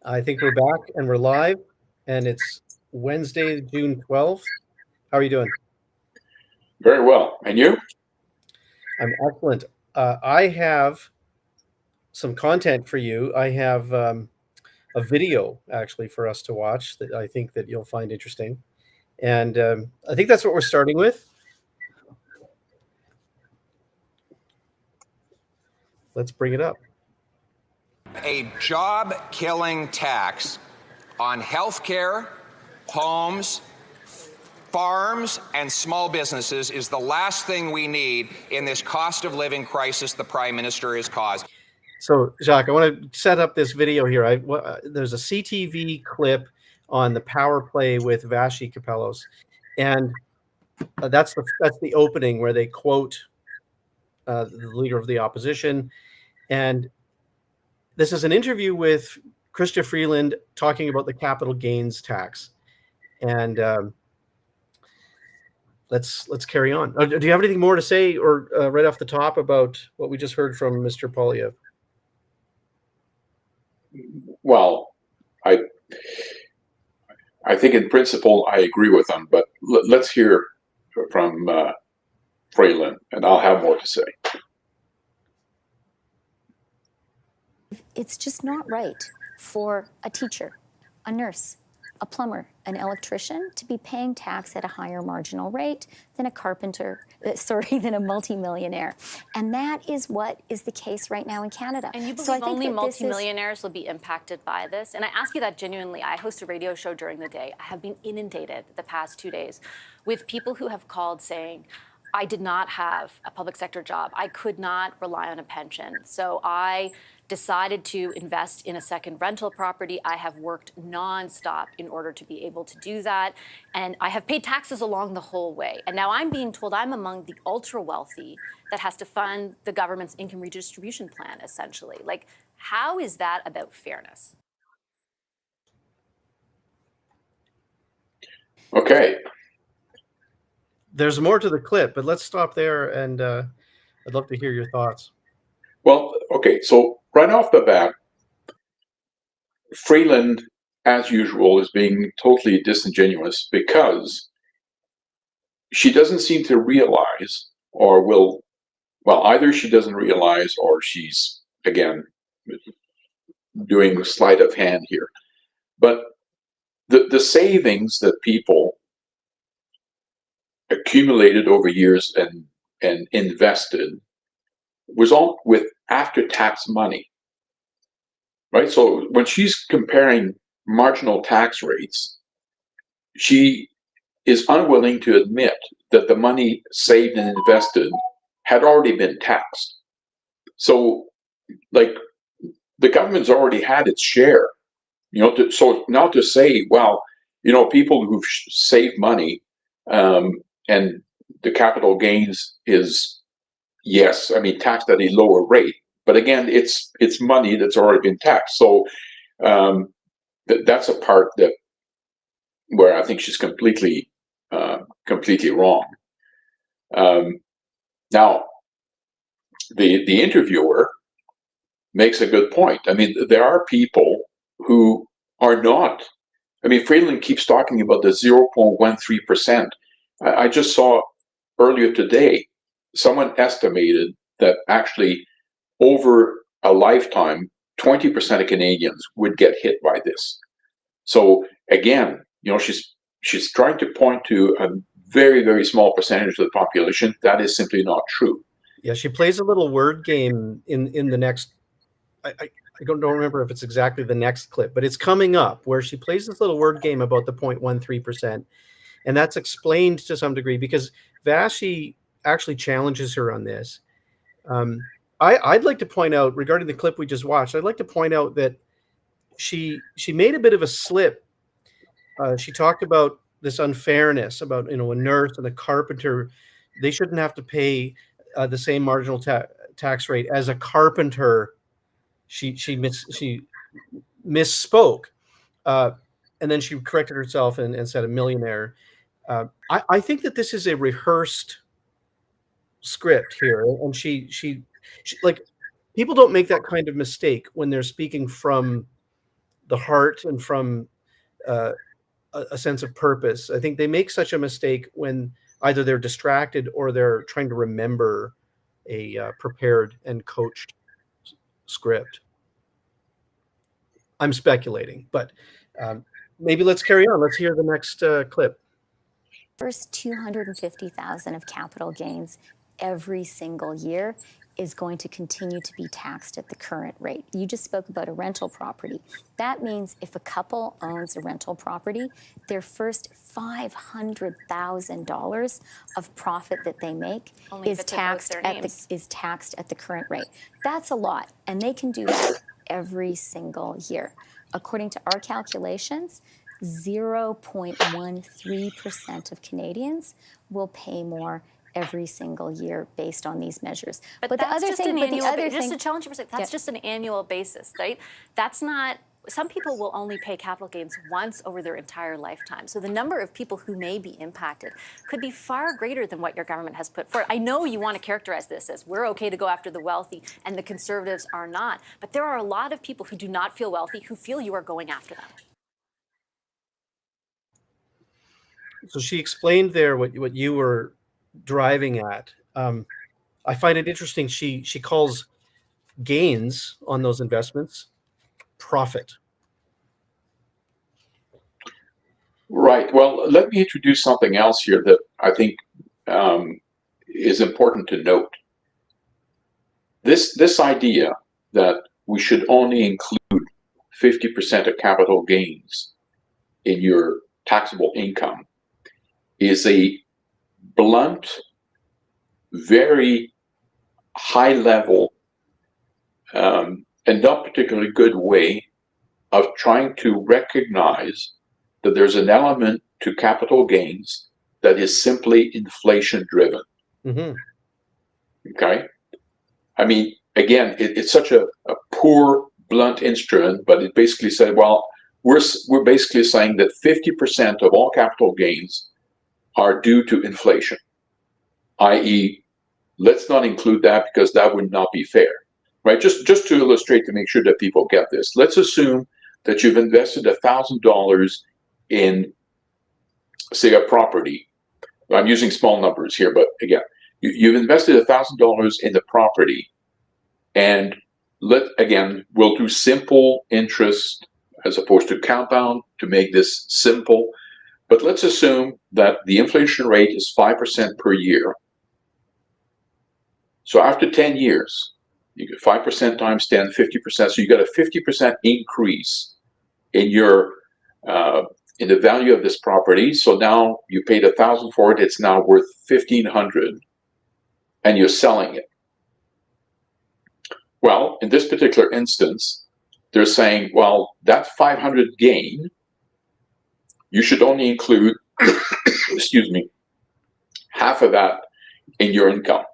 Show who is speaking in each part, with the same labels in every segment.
Speaker 1: I think we're back and we're live, and it's Wednesday, June 12th. How are you doing?
Speaker 2: Very well. And you?
Speaker 1: I'm excellent. I have some content for you. I have a video actually for us to watch that I think that you'll find interesting, and I think that's what we're starting with. Let's bring it up.
Speaker 3: A job-killing tax on healthcare, homes, farms, and small businesses is the last thing we need in this cost of living crisis the Prime Minister has caused.
Speaker 1: So, Jacques, I want to set up this video here. There's a CTV clip on the power play with Vashi Capellos, and that's the opening where they quote the leader of the opposition, and this is an interview with Chrystia Freeland talking about the capital gains tax, and let's carry on. Do you have anything more to say, or right off the top, about what we just heard from Mr. Polyev?
Speaker 2: Well, I think in principle I agree with them, but let's hear from Freeland, and I'll have more to say.
Speaker 4: It's just not right for a teacher, a nurse, a plumber, an electrician to be paying tax at a higher marginal rate than a carpenter, than a multimillionaire. And that is what is the case right now in Canada.
Speaker 5: And you believe only multimillionaires will be impacted by this? And I ask you that genuinely. I host a radio show during the day. I have been inundated the past 2 days with people who have called saying, I did not have a public sector job. I could not rely on a pension. So I decided to invest in a second rental property. I have worked nonstop in order to be able to do that. And I have paid taxes along the whole way. And now I'm being told I'm among the ultra wealthy that has to fund the government's income redistribution plan, essentially. Like, how is that about fairness?
Speaker 2: Okay.
Speaker 1: There's more to the clip, but let's stop there, and I'd love to hear your thoughts.
Speaker 2: Well, okay, so right off the bat, Freeland, as usual, is being totally disingenuous because she doesn't seem to realize, or either she doesn't realize or she's, again, doing sleight of hand here. But the savings that people accumulated over years and invested was all with after-tax money, right? So when she's comparing marginal tax rates, she is unwilling to admit that the money saved and invested had already been taxed. So, like, the government's already had its share, so now to say, well, people who've saved money and the capital gains is, yes, I mean, taxed at a lower rate, but again, it's money that's already been taxed. So that's a part where I think she's completely wrong. Now, the interviewer makes a good point. I mean, there are people who are not. I mean, Freeland keeps talking about the 0.13%. I just saw earlier today, someone estimated that actually over a lifetime, 20% of Canadians would get hit by this. So again, she's trying to point to a very, very small percentage of the population. That is simply not true.
Speaker 1: Yeah, she plays a little word game in the next. I don't remember if it's exactly the next clip, but it's coming up where she plays this little word game about the 0.13%. And that's explained to some degree because Vashi actually challenges her on this. I'd like to point out, regarding the clip we just watched, I'd like to point out that she made a bit of a slip. She talked about this unfairness about, a nurse and a carpenter. They shouldn't have to pay the same marginal tax rate as a carpenter. She misspoke. And then she corrected herself and said a millionaire. I think that this is a rehearsed script here, and she like, people don't make that kind of mistake when they're speaking from the heart and from a sense of purpose. I think they make such a mistake when either they're distracted or they're trying to remember a prepared and coached script. I'm speculating, but maybe let's carry on. Let's hear the next clip.
Speaker 4: First 250,000 of capital gains every single year is going to continue to be taxed at the current rate. You just spoke about a rental property. That means if a couple owns a rental property, their first $500,000 of profit that they make is taxed at the current rate. That's a lot, and they can do that every single year. According to our calculations, 0.13% of Canadians will pay more every single year based on these measures.
Speaker 5: But the other thing, just to challenge you for a second, that's just an annual basis, right? That's not. Some people will only pay capital gains once over their entire lifetime. So the number of people who may be impacted could be far greater than what your government has put forward. I know you want to characterize this as we're okay to go after the wealthy and the Conservatives are not. But there are a lot of people who do not feel wealthy who feel you are going after them.
Speaker 1: So she explained there what you were driving at. I find it interesting. She calls gains on those investments profit.
Speaker 2: Right. Well, let me introduce something else here that I think is important to note. This idea that we should only include 50% of capital gains in your taxable income is a blunt, very high level, and not particularly good way of trying to recognize that there's an element to capital gains that is simply inflation driven.
Speaker 1: Mm-hmm.
Speaker 2: Okay? I mean, again, it's such a poor, blunt instrument, but it basically said, well, we're basically saying that 50% of all capital gains are due to inflation, i.e., let's not include that because that would not be fair, right? Just to illustrate, to make sure that people get this, let's assume that you've invested $1,000 in, say, a property. I'm using small numbers here, but again, you've invested $1,000 in the property, and we'll do simple interest as opposed to compound to make this simple. But let's assume that the inflation rate is 5% per year. So after 10 years, you get 5% times 10, 50%. So you got a 50% increase in your in the value of this property. So now you paid $1,000 for it. It's now worth $1,500, and you're selling it. Well, in this particular instance, they're saying, well, that 500 gain, you should only include, excuse me, half of that in your income.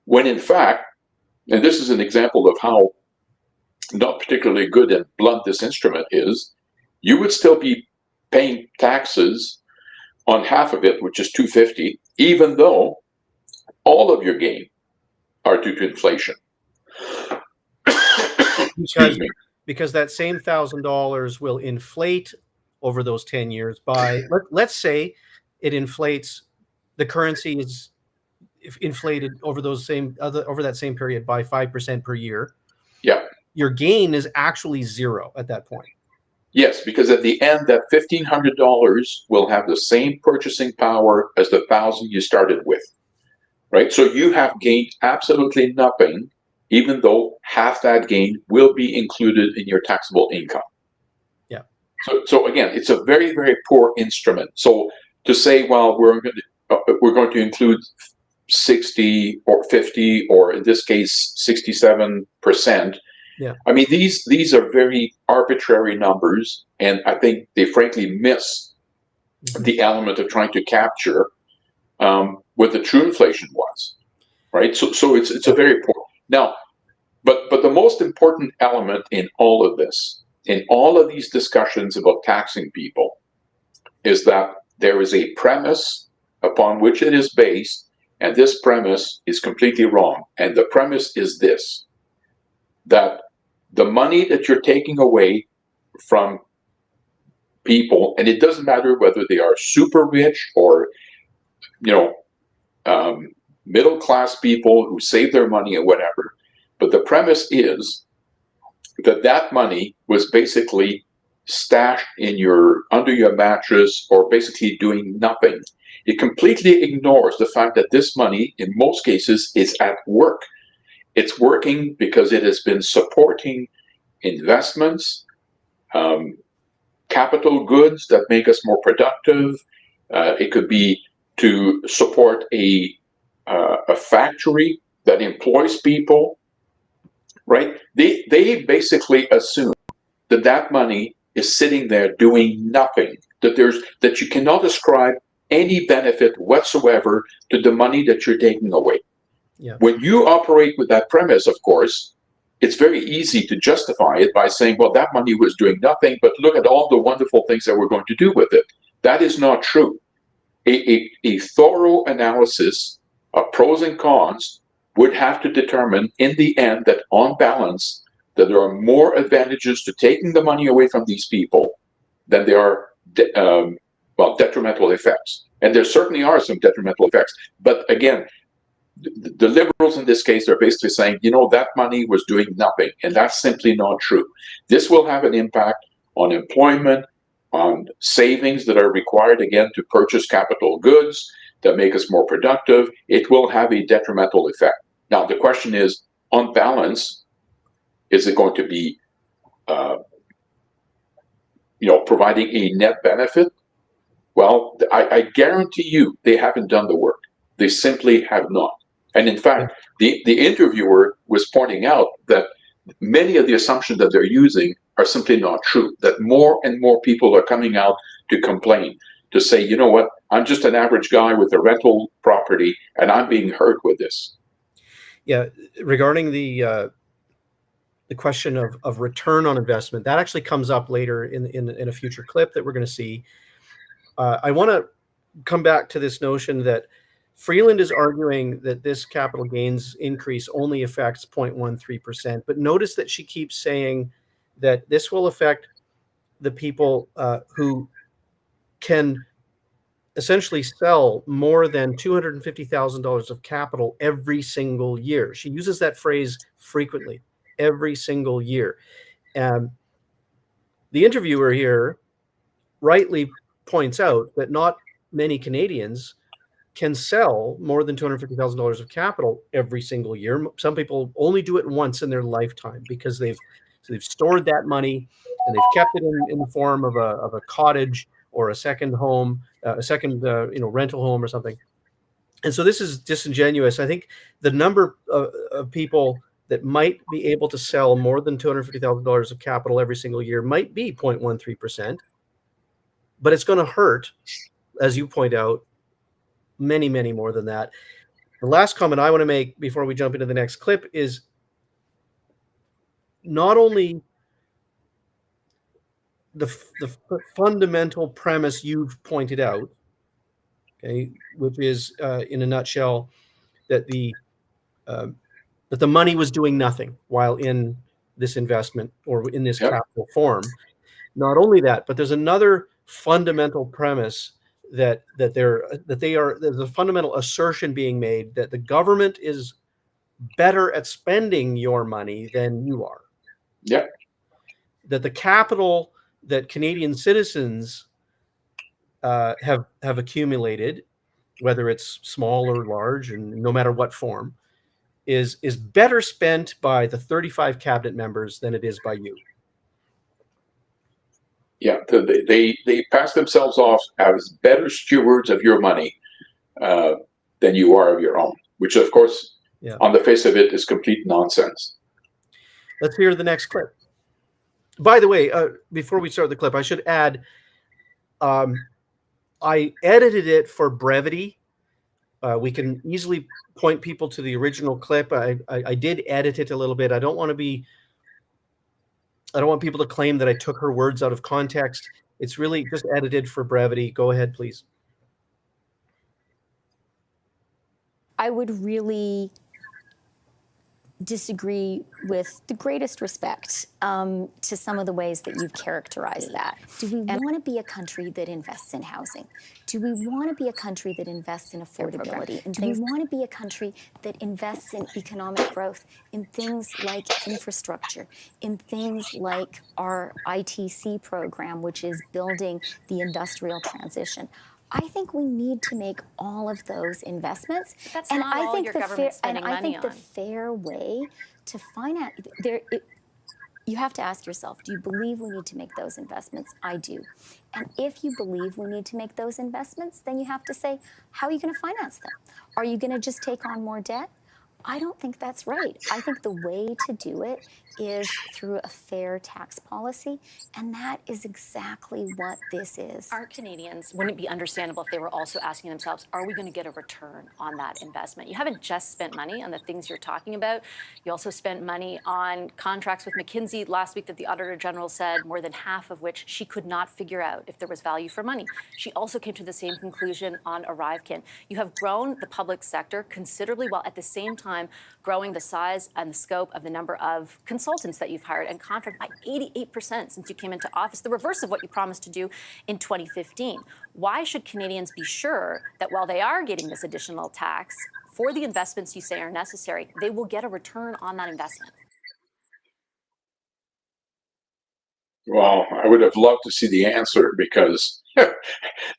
Speaker 2: When in fact, and this is an example of how not particularly good and blunt this instrument is, you would still be paying taxes on half of it, which is $250, even though all of your gain are due to inflation. Excuse me.
Speaker 1: Because that same $1,000 will inflate over those 10 years by, let's say it inflates, the currency is inflated over that same period by 5% per year.
Speaker 2: Yeah.
Speaker 1: Your gain is actually zero at that point.
Speaker 2: Yes, because at the end, that $1,500 will have the same purchasing power as the $1,000 you started with, right? So you have gained absolutely nothing, even though half that gain will be included in your taxable income.
Speaker 1: Yeah.
Speaker 2: So again, it's a very, very poor instrument. So to say, well, we're going to include 60 or 50, or in this case, 67%.
Speaker 1: Yeah.
Speaker 2: I mean, these are very arbitrary numbers, and I think they frankly miss the element of trying to capture what the true inflation was, right? So it's a very poor. Now, but the most important element in all of this, in all of these discussions about taxing people, is that there is a premise upon which it is based, and this premise is completely wrong. And the premise is this, that the money that you're taking away from people, and it doesn't matter whether they are super rich or, middle class people who save their money or whatever. But the premise is that that money was basically stashed under your mattress, or basically doing nothing. It completely ignores the fact that this money, in most cases, is at work. It's working because it has been supporting investments, capital goods that make us more productive. It could be to support a factory that employs people, right? They basically assume that that money is sitting there doing nothing, that you cannot ascribe any benefit whatsoever to the money that you're taking away.
Speaker 1: Yeah.
Speaker 2: When you operate with that premise, of course, it's very easy to justify it by saying, well, that money was doing nothing, but look at all the wonderful things that we're going to do with it. That is not true. A thorough analysis of pros and cons would have to determine in the end that, on balance, that there are more advantages to taking the money away from these people than there are detrimental effects. And there certainly are some detrimental effects. But again, the liberals in this case are basically saying, that money was doing nothing, and that's simply not true. This will have an impact on employment, on savings that are required, again, to purchase capital goods that make us more productive. It will have a detrimental effect. Now, the question is, on balance, is it going to be, providing a net benefit? Well, I guarantee you they haven't done the work. They simply have not. And in fact, the interviewer was pointing out that many of the assumptions that they're using are simply not true, that more and more people are coming out to complain, to say, you know what, I'm just an average guy with a rental property, and I'm being hurt with this.
Speaker 1: Yeah, regarding the question of return on investment, that actually comes up later in a future clip that we're going to see. I want to come back to this notion that Freeland is arguing that this capital gains increase only affects 0.13%, but notice that she keeps saying that this will affect the people who can essentially sell more than $250,000 of capital every single year. She uses that phrase frequently, every single year. The interviewer here rightly points out that not many Canadians can sell more than $250,000 of capital every single year. Some people only do it once in their lifetime because they've stored that money and they've kept it in the form of a cottage or a second home, rental home or something. And so this is disingenuous. I think the number of people that might be able to sell more than $250,000 of capital every single year might be 0.13%, but it's going to hurt, as you point out, many, many more than that. The last comment I want to make before we jump into the next clip is not only the fundamental premise you've pointed out, okay, which is in a nutshell that the money was doing nothing while in this investment or in this capital form. Not only that, but there's another fundamental premise that there's a fundamental assertion being made that the government is better at spending your money than you are.
Speaker 2: Yeah.
Speaker 1: That the capital that Canadian citizens have accumulated, whether it's small or large, and no matter what form, is better spent by the 35 cabinet members than it is by you.
Speaker 2: Yeah, they pass themselves off as better stewards of your money than you are of your own, which, of course, on the face of it, is complete nonsense.
Speaker 1: Let's hear the next clip. By the way, before we start the clip, I should add, I edited it for brevity. We can easily point people to the original clip. I did edit it a little bit. I don't want people to claim that I took her words out of context. It's really just edited for brevity. Go ahead, please.
Speaker 4: I would really disagree with the greatest respect to some of the ways that you've characterized that. Do we want to be a country that invests in housing? Do we want to be a country that invests in affordability? And do we want to be a country that invests in economic growth, in things like infrastructure, in things like our ITC program, which is building the industrial transition? I think we need to make all of those investments.
Speaker 5: That's not all your government spending money on.
Speaker 4: I think the fair way to finance, you have to ask yourself, do you believe we need to make those investments? I do. And if you believe we need to make those investments, then you have to say, how are you going to finance them? Are you going to just take on more debt? I don't think that's right. I think the way to do it is through a fair tax policy, and that is exactly what this is.
Speaker 5: Our Canadians, wouldn't it be understandable if they were also asking themselves, are we going to get a return on that investment? You haven't just spent money on the things you're talking about. You also spent money on contracts with McKinsey last week that the Auditor General said, more than half of which she could not figure out if there was value for money. She also came to the same conclusion on ArriveCan. You have grown the public sector considerably while at the same time growing the size and the scope of the number of consultants that you've hired and contracted by 88% since you came into office, the reverse of what you promised to do in 2015. Why should Canadians be sure that while they are getting this additional tax for the investments you say are necessary, they will get a return on that investment?
Speaker 2: Well, I would have loved to see the answer because the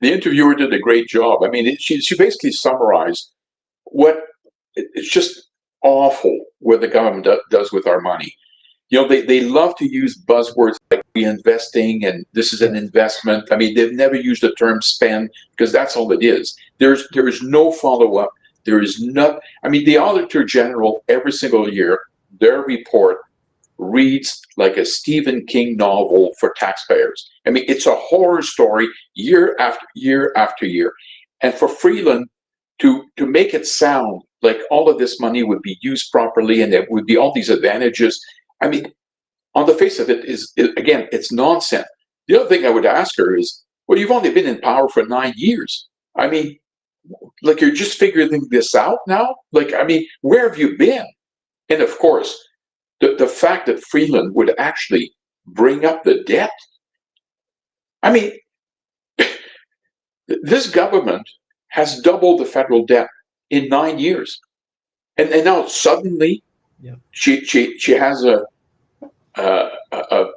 Speaker 2: interviewer did a great job. I mean, she basically summarized what it's just awful what the government does with our money. You know, they love to use buzzwords like reinvesting and this is an investment. I mean, they've never used the term spend because that's all it is. There is no follow-up. There is not. I mean, the Auditor General every single year, their report reads like a Stephen King novel for taxpayers. I mean, it's a horror story year after year after year. And for Freeland to make it sound like all of this money would be used properly and there would be all these advantages, I mean, on the face of it, again, it's nonsense. The other thing I would ask her is, well, you've only been in power for 9 years. I mean, like, you're just figuring this out now? Like, I mean, where have you been? And of course, the fact that Freeland would actually bring up the debt. I mean, this government has doubled the federal debt in 9 years. And now suddenly, yeah, she has a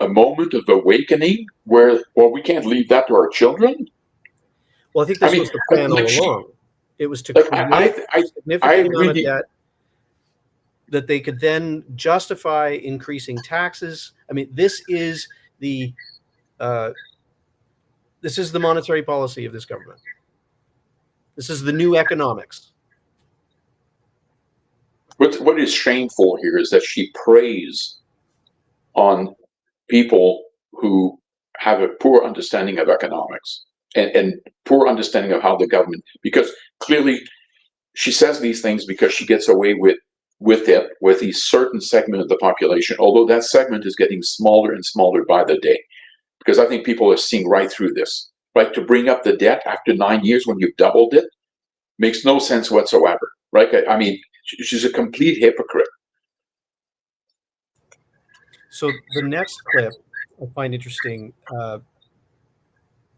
Speaker 2: moment of awakening where, well, we can't leave that to our children.
Speaker 1: Well, I think this was the plan all along. It was to create a significant amount of debt that they could then justify increasing taxes. I mean, this is the monetary policy of this government. This is the new economics.
Speaker 2: What is shameful here is that she preys on people who have a poor understanding of economics and poor understanding of how the government, because clearly she says these things because she gets away with a certain segment of the population, although that segment is getting smaller and smaller by the day. Because I think people are seeing right through this. Right, to bring up the debt after 9 years when you've doubled it makes no sense whatsoever. Right? I mean, she's a complete hypocrite.
Speaker 1: So the next clip I find interesting.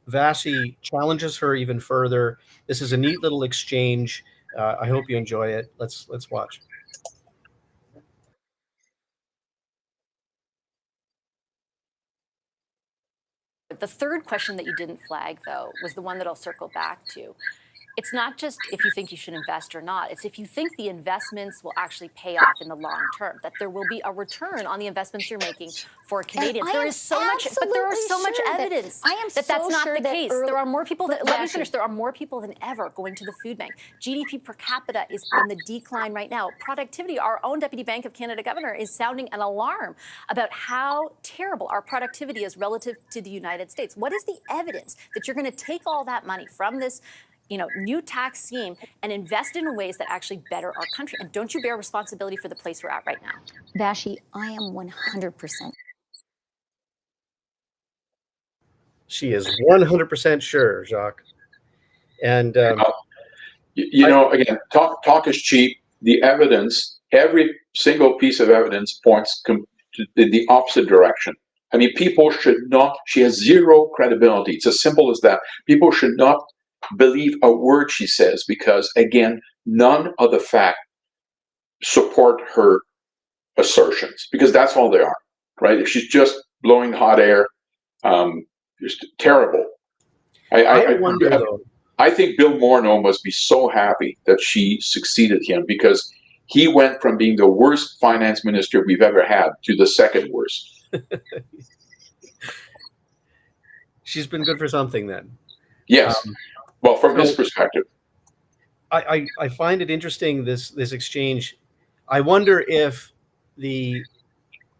Speaker 1: Vassy challenges her even further. This is a neat little exchange. I hope you enjoy it. Let's watch.
Speaker 5: The third question that you didn't flag, though, was the one that I'll circle back to. It's not just if you think you should invest or not. It's if you think the investments will actually pay off in the long term, that there will be a return on the investments you're making for Canadians. There is so much, but there are so much evidence that that's not the case. There are more people that, let me finish, there are more people than ever going to the food bank. GDP per capita is on the decline right now. Productivity, our own Deputy Bank of Canada governor is sounding an alarm about how terrible our productivity is relative to the United States. What is the evidence that you're going to take all that money from this new tax scheme and invest in ways that actually better our country? And don't you bear responsibility for the place we're at right now?
Speaker 4: Vassy, I am 100%.
Speaker 1: She is 100% sure, Jacques. And
Speaker 2: again, talk is cheap. The evidence every single piece of evidence points in the opposite direction. I mean, people should not, she has zero credibility. It's as simple as that. People should not believe a word she says because, again, none of the facts support her assertions, because that's all they are, right? If she's just blowing hot air, just terrible.
Speaker 1: I wonder, though.
Speaker 2: I think Bill Morneau must be so happy that she succeeded him, because he went from being the worst finance minister we've ever had to the second worst.
Speaker 1: She's been good for something then.
Speaker 2: Yes. Well, from his perspective.
Speaker 1: I find it interesting, this exchange. I wonder if the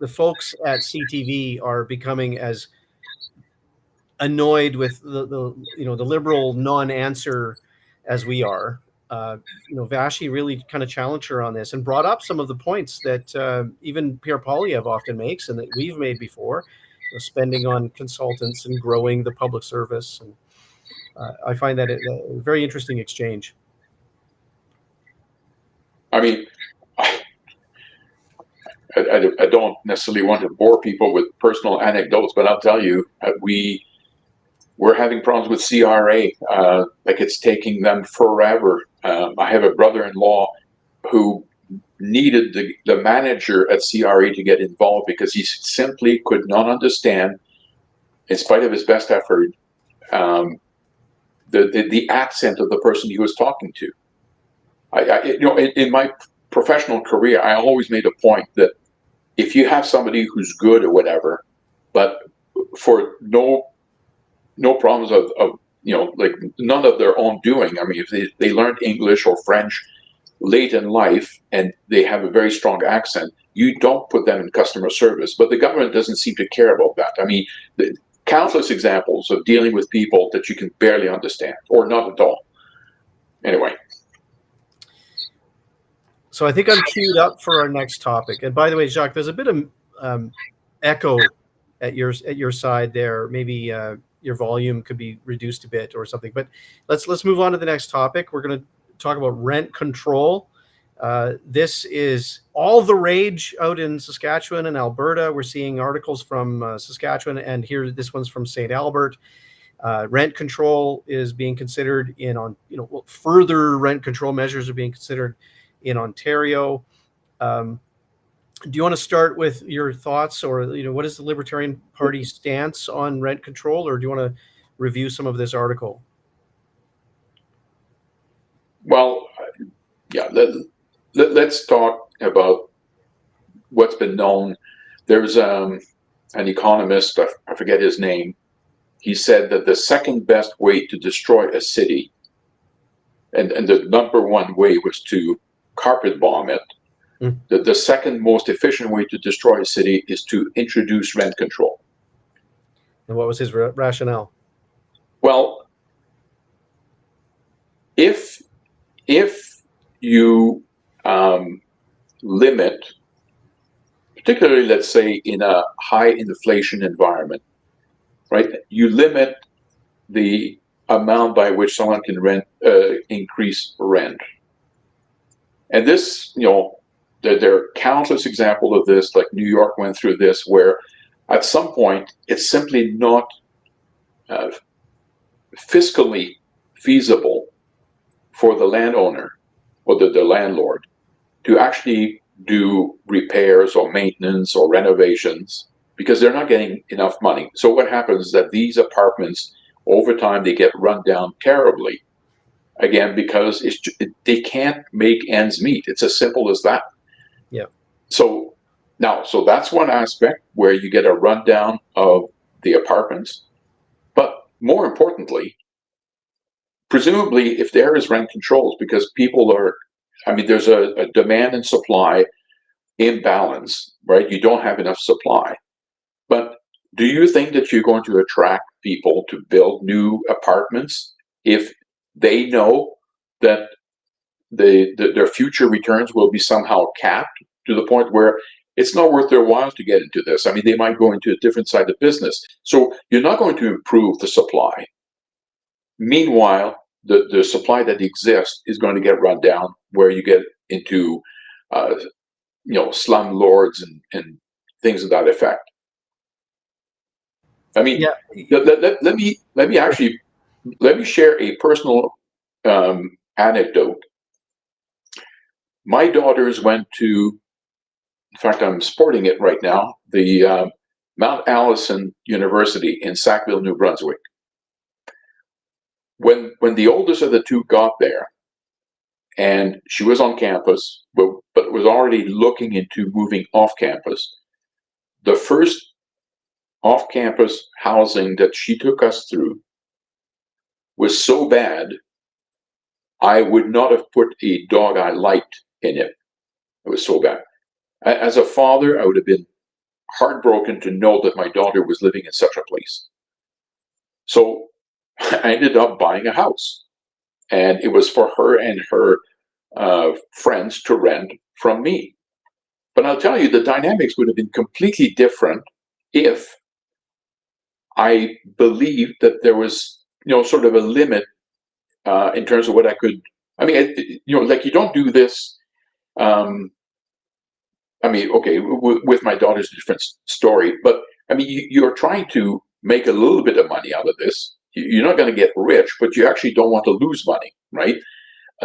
Speaker 1: folks at CTV are becoming as annoyed with the liberal non-answer as we are. Vashi really kind of challenged her on this and brought up some of the points that even Pierre Poilievre often makes and that we've made before, spending on consultants and growing the public service. And I find that a very interesting exchange.
Speaker 2: I mean, I don't necessarily want to bore people with personal anecdotes, but I'll tell you, we're having problems with CRA. Like, it's taking them forever. I have a brother-in-law who needed the manager at CRA to get involved because he simply could not understand, in spite of his best effort, the accent of the person he was talking to. In my professional career, I always made a point that if you have somebody who's good or whatever, but for no problems of like none of their own doing. I mean, if they learned English or French late in life and they have a very strong accent, you don't put them in customer service. But the government doesn't seem to care about that. I mean, countless examples of dealing with people that you can barely understand or not at all. Anyway.
Speaker 1: So I think I'm queued up for our next topic. And by the way, Jacques, there's a bit of echo at your side there. Maybe your volume could be reduced a bit or something. But let's move on to the next topic. We're going to talk about rent control. This is all the rage out in Saskatchewan and Alberta. We're seeing articles from Saskatchewan, and here this one's from St. Albert. Rent control is being considered further rent control measures are being considered in Ontario. Do you want to start with your thoughts, or what is the Libertarian Party stance on rent control, or do you want to review some of this article?
Speaker 2: Well, yeah, let's talk about what's been known. There's an economist, I forget his name. He said that the second best way to destroy a city, and the number one way was to carpet bomb it. The second most efficient way to destroy a city is to introduce rent control.
Speaker 1: And what was his rationale?
Speaker 2: Well, if you limit, particularly, let's say, in a high inflation environment, right? You limit the amount by which someone can increase rent. And this, there are countless examples of this, like New York went through this, where at some point it's simply not fiscally feasible for the landowner or the landlord to actually do repairs or maintenance or renovations because they're not getting enough money. So what happens is that these apartments, over time, they get run down terribly. Again, because they can't make ends meet. It's as simple as that.
Speaker 1: Yeah.
Speaker 2: So that's one aspect where you get a rundown of the apartments. But more importantly, presumably, if there is rent controls, because there's a demand and supply imbalance, right? You don't have enough supply. But do you think that you're going to attract people to build new apartments if they know that their future returns will be somehow capped to the point where it's not worth their while to get into this? I mean, they might go into a different side of business. So you're not going to improve the supply. Meanwhile, the supply that exists is going to get run down, where you get into slum lords and things of that effect. I mean,
Speaker 1: Yeah.
Speaker 2: let me share a personal anecdote. My daughters went to, in fact, I'm sporting it right now, the Mount Allison University in Sackville, New Brunswick. When the oldest of the two got there, and she was on campus, but was already looking into moving off campus, the first off-campus housing that she took us through was so bad, I would not have put a dog I liked in it. It was so bad. As a father, I would have been heartbroken to know that my daughter was living in such a place. So I ended up buying a house, and it was for her and her friends to rent from me. But I'll tell you, the dynamics would have been completely different if I believed that there was, sort of a limit in terms of what I could. I mean, like, you don't do this. I mean, okay, with my daughter's a different story, but I mean, you're trying to make a little bit of money out of this. You're not going to get rich, but you actually don't want to lose money, right?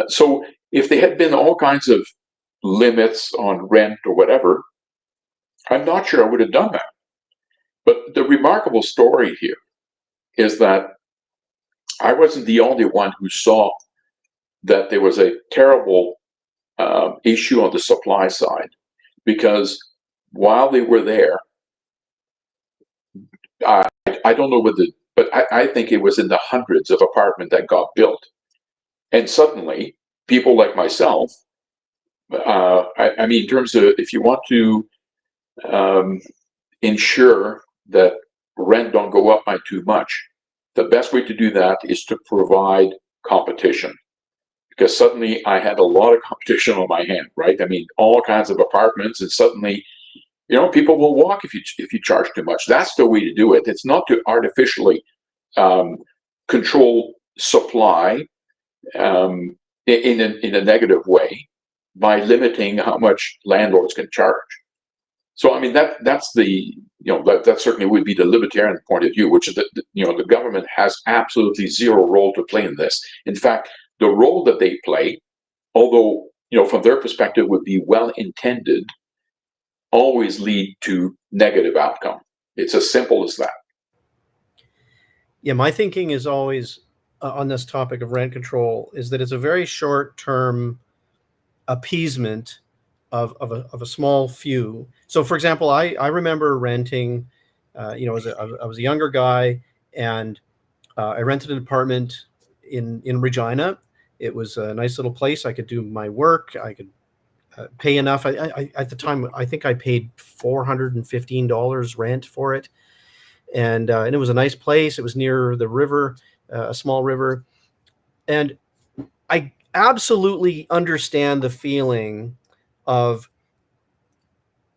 Speaker 2: So if there had been all kinds of limits on rent or whatever, I'm not sure I would have done that. But the remarkable story here is that I wasn't the only one who saw that there was a terrible issue on the supply side, because while they were there, I don't know but I think it was in the hundreds of apartments that got built. And suddenly, people like myself, I mean, in terms of, if you want to ensure that rent don't go up by too much, the best way to do that is to provide competition. Because suddenly I had a lot of competition on my hand, right? I mean, all kinds of apartments, and suddenly, people will walk if you charge too much. That's the way to do it. It's not to artificially control supply in a negative way by limiting how much landlords can charge. So I mean, that's the that certainly would be the libertarian point of view, which is that the government has absolutely zero role to play in this. In fact, the role that they play, although from their perspective would be well intended, always lead to negative outcome. It's as simple as that.
Speaker 1: Yeah, my thinking is always on this topic of rent control is that it's a very short-term appeasement of a small few. So, for example, I remember renting, I was a younger guy, and I rented an apartment in Regina. It was a nice little place. I could do my work. I could pay enough. I at the time, I think I paid $415 rent for it, and it was a nice place. It was near the river, a small river, and I absolutely understand the feeling of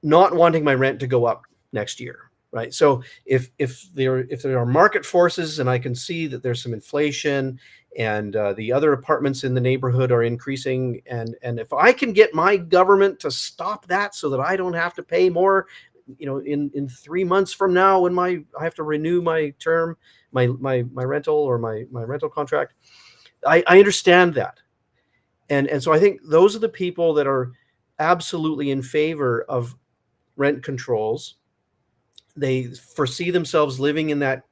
Speaker 1: not wanting my rent to go up next year, right? So if there are market forces, and I can see that there's some inflation, and the other apartments in the neighborhood are increasing, and if I can get my government to stop that so that I don't have to pay more, in 3 months from now when I have to renew my term, my rental, or my rental contract, I understand that. And so I think those are the people that are absolutely in favor of rent controls. They foresee themselves living in that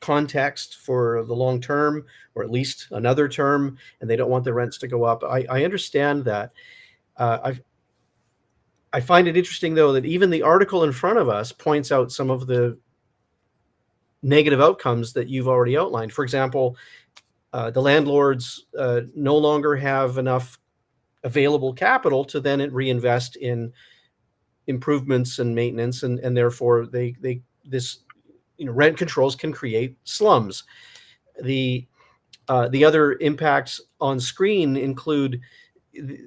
Speaker 1: context for the long term, or at least another term, and they don't want the rents to go up. I understand that. I find it interesting, though, that even the article in front of us points out some of the negative outcomes that you've already outlined. For example, the landlords no longer have enough available capital to then reinvest in improvements and maintenance, and therefore rent controls can create slums. The other impacts on screen include,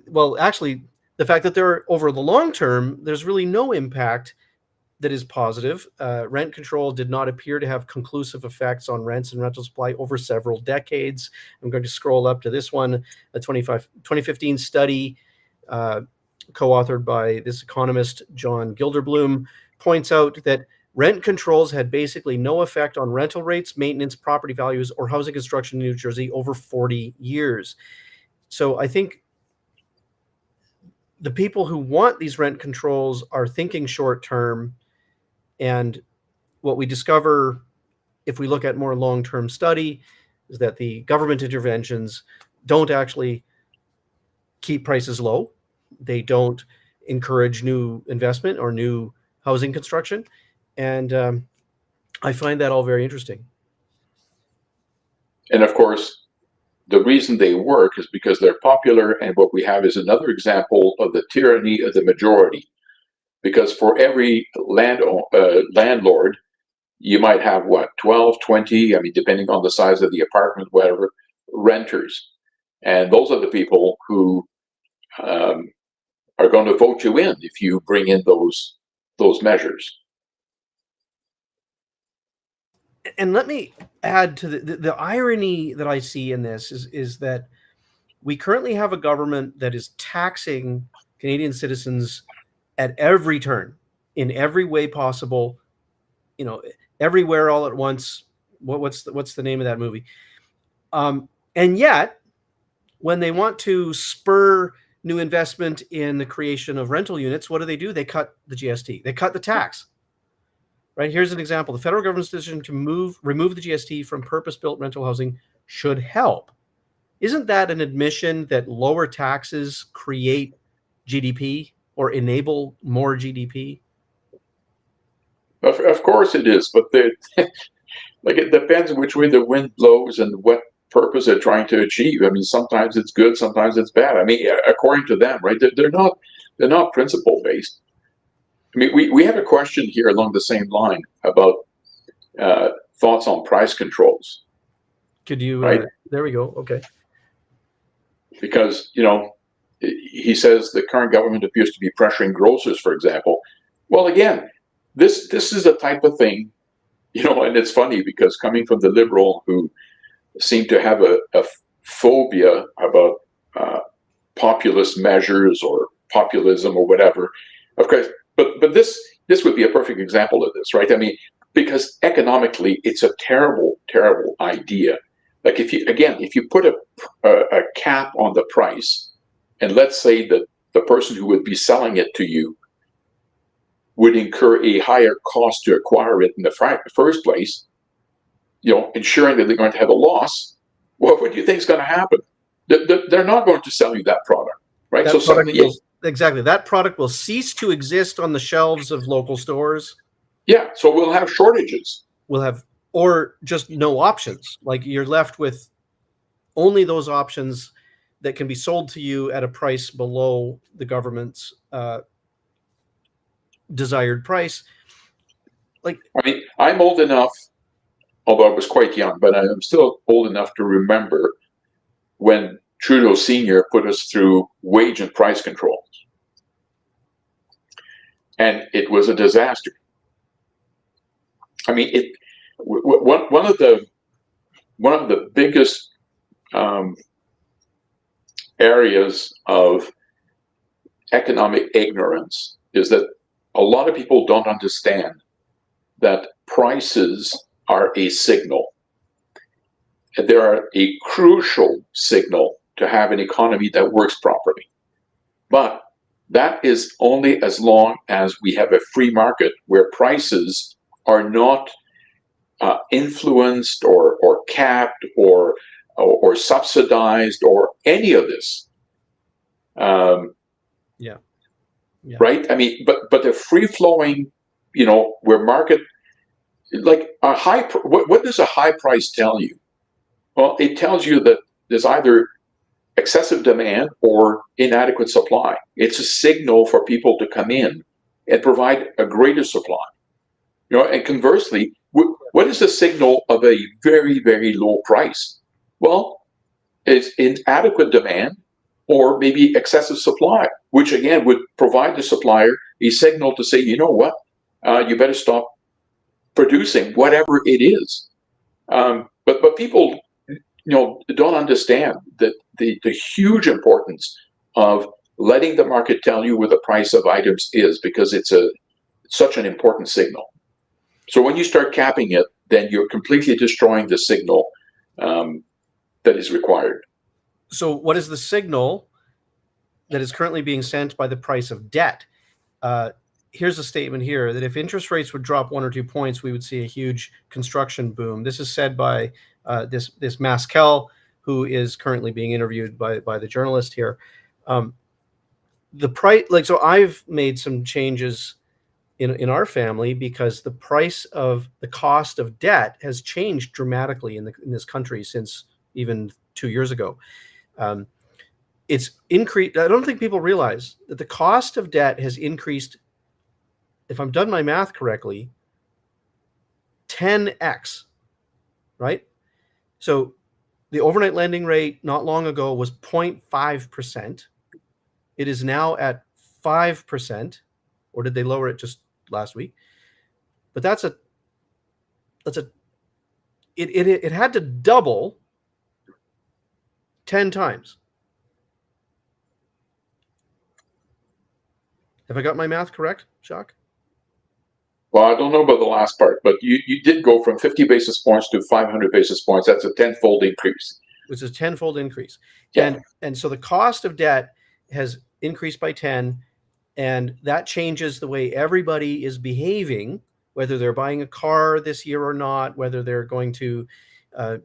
Speaker 1: well, actually, the fact that over the long term, there's really no impact that is positive. Rent control did not appear to have conclusive effects on rents and rental supply over several decades. I'm going to scroll up to this one, a 2015 study co-authored by this economist, John Gilderblum, points out that rent controls had basically no effect on rental rates, maintenance, property values, or housing construction in New Jersey over 40 years. So I think the people who want these rent controls are thinking short term. And what we discover, if we look at more long-term study, is that the government interventions don't actually keep prices low. They don't encourage new investment or new housing construction. And I find that all very interesting.
Speaker 2: And of course, the reason they work is because they're popular. And what we have is another example of the tyranny of the majority. Because for every landlord, you might have what, 12, 20, I mean, depending on the size of the apartment, whatever, renters. And those are the people who are going to vote you in if you bring in those measures.
Speaker 1: And let me add to the irony that I see in this is that we currently have a government that is taxing Canadian citizens at every turn, in every way possible, everywhere all at once. What's the name of that movie? And yet, when they want to spur new investment in the creation of rental units, what do? They cut the GST. They cut the tax. Right? Here's an example. The federal government's decision to remove the GST from purpose-built rental housing should help. Isn't that an admission that lower taxes create GDP or enable more GDP?
Speaker 2: Of course it is, but like it depends on which way the wind blows and what purpose they're trying to achieve. I mean, sometimes it's good, sometimes it's bad. I mean, according to them, right? They're not principle based. I mean, we have a question here along the same line about thoughts on price controls.
Speaker 1: Could you?
Speaker 2: Right?
Speaker 1: There we go. Okay.
Speaker 2: Because he says the current government appears to be pressuring grocers, for example. Well, again, this is the type of thing, and it's funny because coming from the Liberal who seem to have a phobia about populist measures or populism or whatever, of course. But this would be a perfect example of this, right? I mean, because economically, it's a terrible, terrible idea. Like if you put a cap on the price, and let's say that the person who would be selling it to you would incur a higher cost to acquire it in the first place, ensuring that they're going to have a loss, what do you think is going to happen? They're not going to sell you that product, right? So suddenly,
Speaker 1: exactly, that product will cease to exist on the shelves of local stores.
Speaker 2: Yeah, so we'll have shortages.
Speaker 1: We'll have, or just no options. Like you're left with only those options that can be sold to you at a price below the government's desired price. Like,
Speaker 2: I mean, I'm old enough, although I was quite young, but I'm still old enough to remember when Trudeau Sr. put us through wage and price controls. And it was a disaster. I mean, one of the biggest areas of economic ignorance is that a lot of people don't understand that prices are a signal. They are a crucial signal to have an economy that works properly. But that is only as long as we have a free market where prices are not influenced or capped or subsidized or any of this.
Speaker 1: Yeah.
Speaker 2: Right. I mean, but the free flowing, where market, like a high. What does a high price tell you? Well, it tells you that there's either excessive demand or inadequate supply. It's a signal for people to come in and provide a greater supply. And conversely, what is the signal of a very, very low price? Well, it's inadequate demand or maybe excessive supply, which again would provide the supplier a signal to say, you know what, you better stop producing whatever it is. But people, don't understand that the huge importance of letting the market tell you where the price of items is, because it's such an important signal. So when you start capping it, then you're completely destroying the signal that is required.
Speaker 1: So what is the signal that is currently being sent by the price of debt? Here's a statement here that if interest rates would drop 1 or 2 points, we would see a huge construction boom. This is said by this Maskell, who is currently being interviewed by the journalist here. The price, so I've made some changes in our family because the cost of debt has changed dramatically in this country since even 2 years ago. It's increased. I don't think people realize that the cost of debt has increased, if I've done my math correctly, 10x, right? So the overnight lending rate not long ago was 0.5%. It is now at 5%, or did they lower it just last week? But it had to double 10 times. Have I got my math correct, Jacques?
Speaker 2: Well, I don't know about the last part, but you did go from 50 basis points to 500 basis points. That's a tenfold increase.
Speaker 1: Which is a tenfold increase.
Speaker 2: Yeah.
Speaker 1: And so the cost of debt has increased by 10, and that changes the way everybody is behaving, whether they're buying a car this year or not, whether they're going to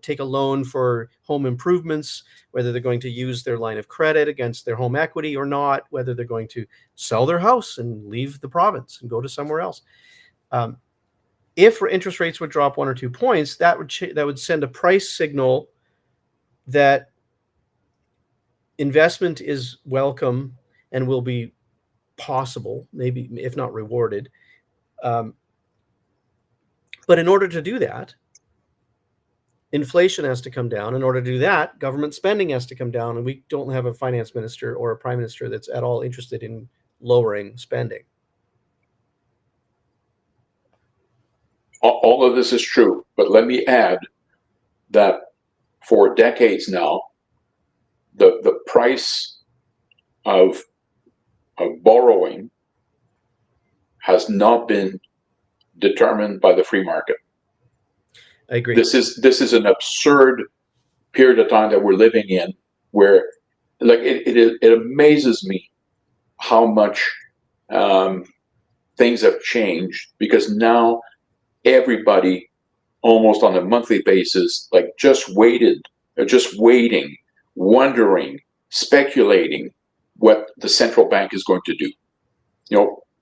Speaker 1: take a loan for home improvements, whether they're going to use their line of credit against their home equity or not, whether they're going to sell their house and leave the province and go to somewhere else. If interest rates would drop 1 or 2 points, that would send a price signal that investment is welcome and will be possible, maybe if not rewarded. But in order to do that, inflation has to come down. In order to do that, government spending has to come down, and we don't have a finance minister or a prime minister that's at all interested in lowering spending.
Speaker 2: All of this is true, but let me add that for decades now, the price of borrowing has not been determined by the free market.
Speaker 1: I agree.
Speaker 2: This is an absurd period of time that we're living in, where it amazes me how much things have changed, because now everybody, almost on a monthly basis, just waiting, wondering, speculating what the central bank is going to do.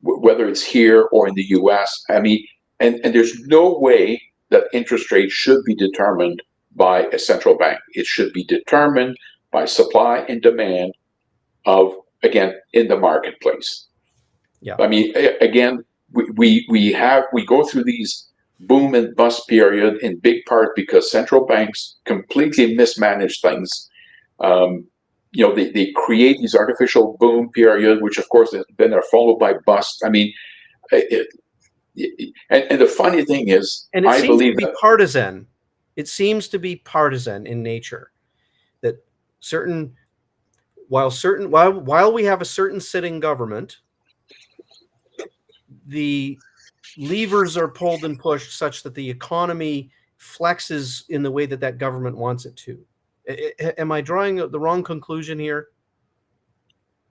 Speaker 2: Whether it's here or in the US. I mean, and there's no way that interest rates should be determined by a central bank. It should be determined by supply and demand in the marketplace.
Speaker 1: Yeah.
Speaker 2: I mean, again, we go through these boom and bust period in big part because central banks completely mismanage things. They create these artificial boom period, which of course then are followed by bust. I mean, and the funny thing is,
Speaker 1: and it seems to be partisan. It seems to be partisan in nature. That while we have a certain sitting government, the levers are pulled and pushed such that the economy flexes in the way that government wants it to. Am I drawing the wrong conclusion here?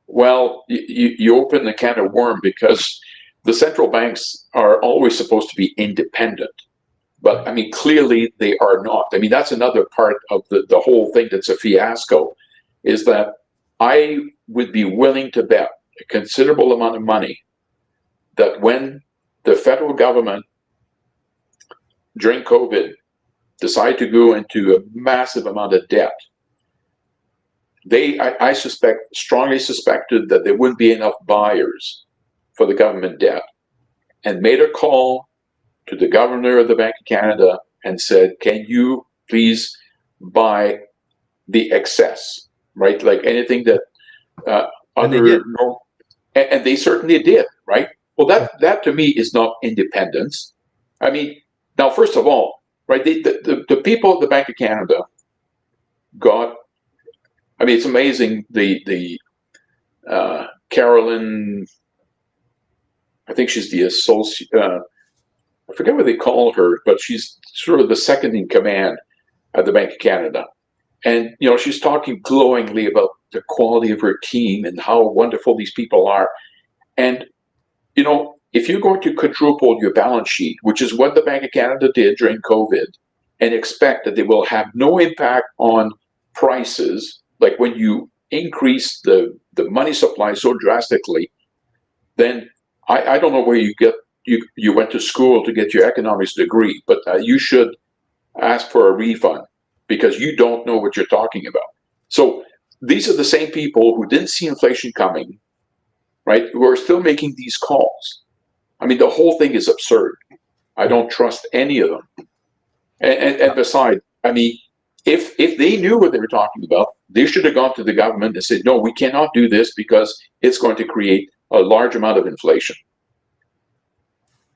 Speaker 2: Well, you open the can of worms, because the central banks are always supposed to be independent. But I mean, clearly they are not. I mean, that's another part of the whole thing that's a fiasco, is that I would be willing to bet a considerable amount of money that when the federal government during COVID decided to go into a massive amount of debt, I strongly suspected that there wouldn't be enough buyers for the government debt, and made a call to the governor of the Bank of Canada and said, can you please buy the excess, right? Like anything that and they certainly did, right? Well, that to me is not independence. I mean, now, first of all, right, the people at the Bank of Canada got, I mean, it's amazing the Carolyn, I think she's the associate, I forget what they call her, but she's sort of the second in command at the Bank of Canada. And, she's talking glowingly about the quality of her team and how wonderful these people are. And, if you're going to quadruple your balance sheet, which is what the Bank of Canada did during COVID, and expect that they will have no impact on prices, like when you increase the money supply so drastically, then I don't know where you went to school to get your economics degree, but you should ask for a refund because you don't know what you're talking about. So these are the same people who didn't see inflation coming, right? Who are still making these calls. I mean, the whole thing is absurd. I don't trust any of them. And besides, I mean, if they knew what they were talking about, they should have gone to the government and said, no, we cannot do this because it's going to create a large amount of inflation.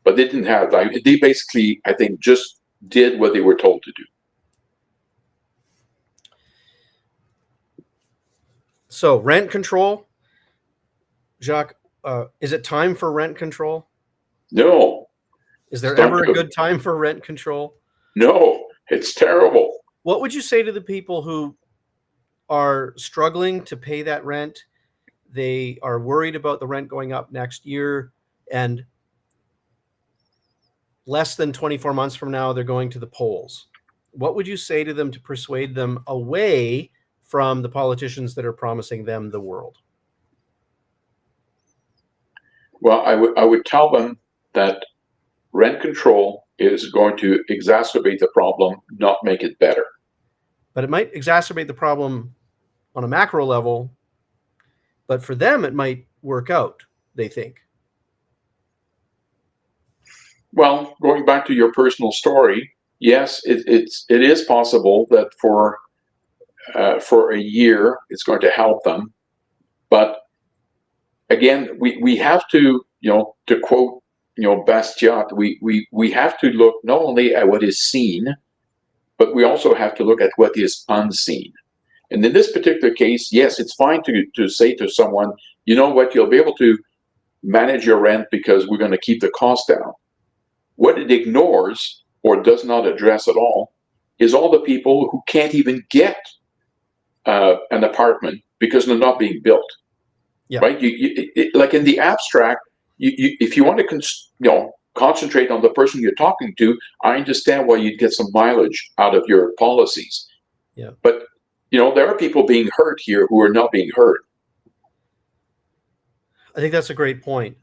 Speaker 2: But they didn't have that. They basically, I think, just did what they were told to do.
Speaker 1: So rent control, Jacques, is it time for rent control?
Speaker 2: No.
Speaker 1: Is there ever a good time for rent control?
Speaker 2: No, it's terrible.
Speaker 1: What would you say to the people who are struggling to pay that rent? They are worried about the rent going up next year, and less than 24 months from now, they're going to the polls. What would you say to them to persuade them away from the politicians that are promising them the world?
Speaker 2: Well, I would tell them that rent control is going to exacerbate the problem, not make it better.
Speaker 1: But it might exacerbate the problem on a macro level, but for them, it might work out, they think.
Speaker 2: Well, going back to your personal story, yes, it is possible that for a year it's going to help them, but again, we have to, to quote, Bastiat, we have to look not only at what is seen, but we also have to look at what is unseen. And in this particular case, yes, it's fine to say to someone, you know what, you'll be able to manage your rent because we're going to keep the cost down. What it ignores or does not address at all is all the people who can't even get an apartment because they're not being built. Yeah. Right? Like in the abstract, if you want to concentrate on the person you're talking to, I understand why you'd get some mileage out of your policies.
Speaker 1: Yeah.
Speaker 2: But there are people being hurt here who are not being heard.
Speaker 1: I think that's a great point.